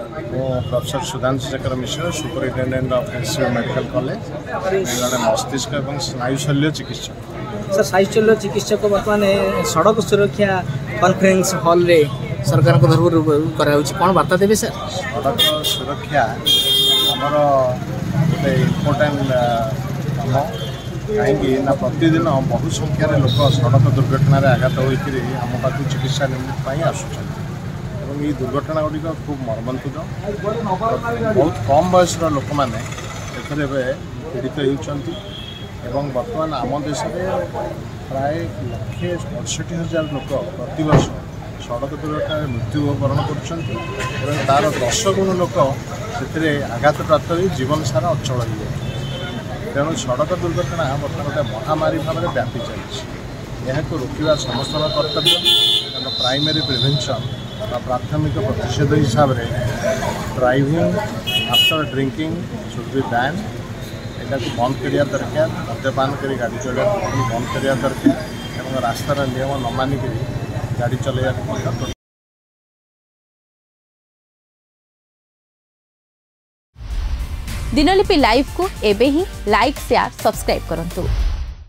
Professor Sudhanshu Shekhar Mishra superintendent of SCO medical college जड़े मस्तिष्क और स्नायु शल्य चिकित्सक। सर स्नायु शल्य चिकित्सक बर्तमान सड़क सुरक्षा कॉन्फ्रेंस हॉल रे सरकार को तरफ कौन वार्ता देवे सर? सड़क सुरक्षा आमर गोटे इम्पोर्टाट काम कहीं प्रतिदिन बहु संख्यार लोक सड़क दुर्घटन आघात होकर आम पाक चिकित्सा निमित्त आसुच्च। ये दुर्घटना गुड़िक खूब मर्मंतुद बहुत कम बयस लोक मैंने पीड़ित होती बर्तमान आम देश में प्राय 1,68,000 लोक प्रतिवर्ष सड़क दुर्घटन मृत्युवरण कर तार 10 गुण लोक से आघात प्राप्त हो जीवन सारा अचल हो जाए। तेणु सड़क दुर्घटना बर्तमान गोटे महामारी भाव में व्यापी चली रोकवा समस्त कर्तव्य। तेणु प्राइमरी प्रिवेंशन प्राथमिक प्रतिषेध हिसाब से driving after drinking should be ban. यहाँ को बंद करिया दरकार, मद्यपान कर गाड़ी चलवा बंद करिया दरकार और रास्तार नियम न मानिक गाड़ी चलैया। दिनलिपि लाइव को एबे ही लाइक शेयर सब्सक्राइब करंतु।